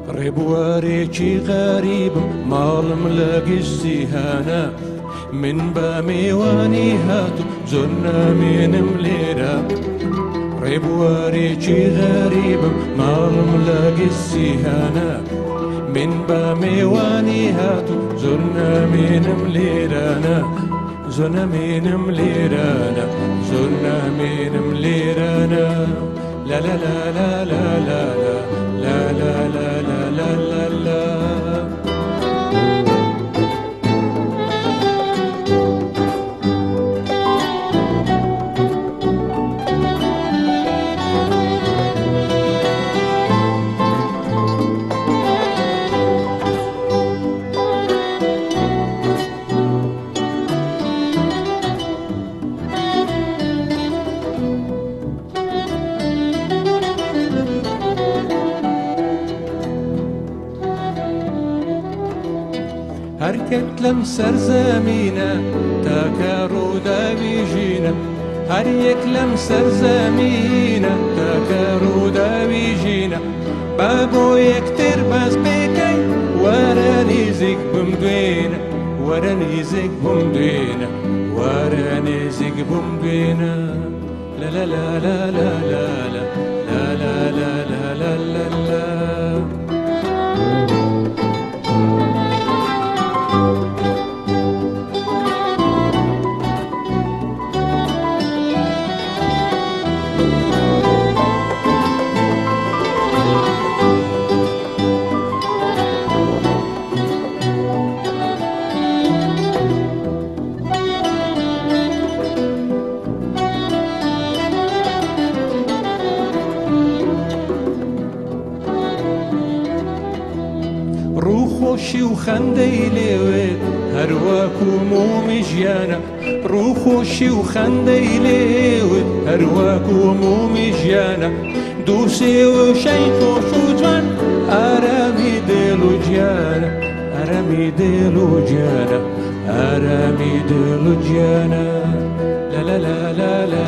ربواريكي غريب مالم لاقي السهانة من باميواني هاتو زرنا من مليرة ربواريكي غريب مالم لاقي السهانة من باميواني هاتو زرنا من مليرانا زرنا من مليرانا زرنا من مليرانا لا لا لا لا لا لا لا لا لا لا لا لا لا هركت لم سرزمينا تاكارو داويجينا هر يكلم سرزمينا تاكارو داويجينا بابو يكتر بس بكي وراني زيك بمدوينا وراني زيك بمدوينا وراني زيك بمدوينا لا لا لا لا لا لا لا لا لا لا لا لا لا روخوشي وخندي ليوت هرواكو مو مجيانا روخوشي وخندي ليوت هرواكو مو مجيانا دوسي وشيخو شوجان أرامي ديلو جانا أرامي ديلو جانا أرامي ديلو جانا لا لا لا لا لا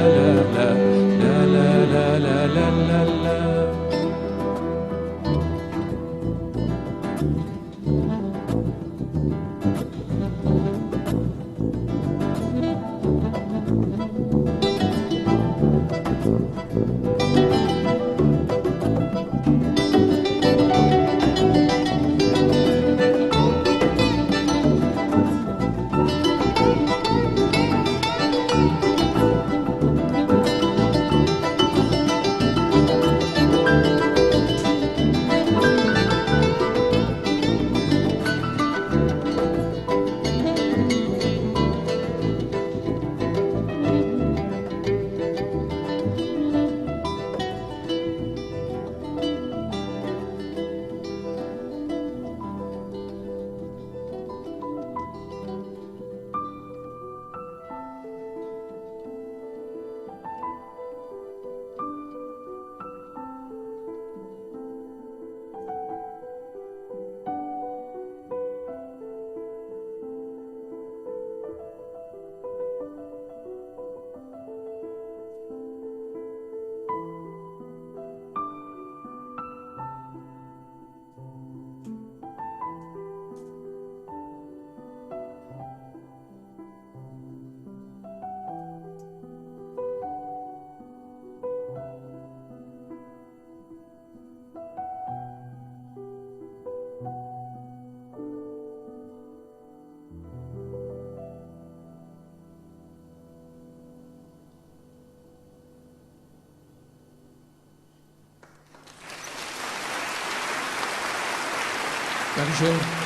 لا لا لا لا لا لا لا لا Dankeschön.